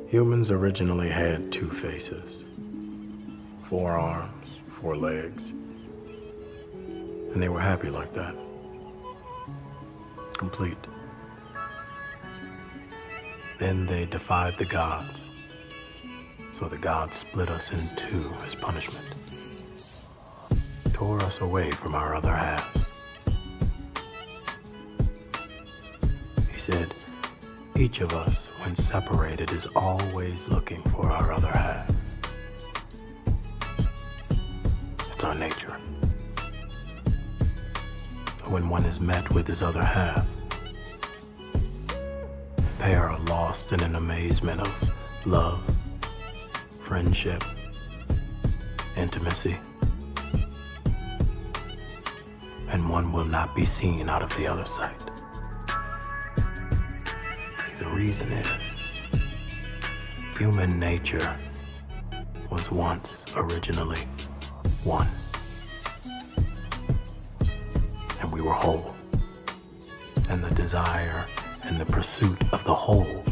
Humans originally had two faces, 4 arms, 4 legs, and they were happy like that. Complete. Then they defied the gods, so the gods split us in two as punishment, tore us away from our other halves. He said, each of us, when separated, is always looking for our other half. It's our nature. So when one is met with his other half, the pair are lost in an amazement of love, friendship, intimacy, and one will not be seen out of the other sight. The reason is, human nature was once originally one, and we were whole, and the desire and the pursuit of the whole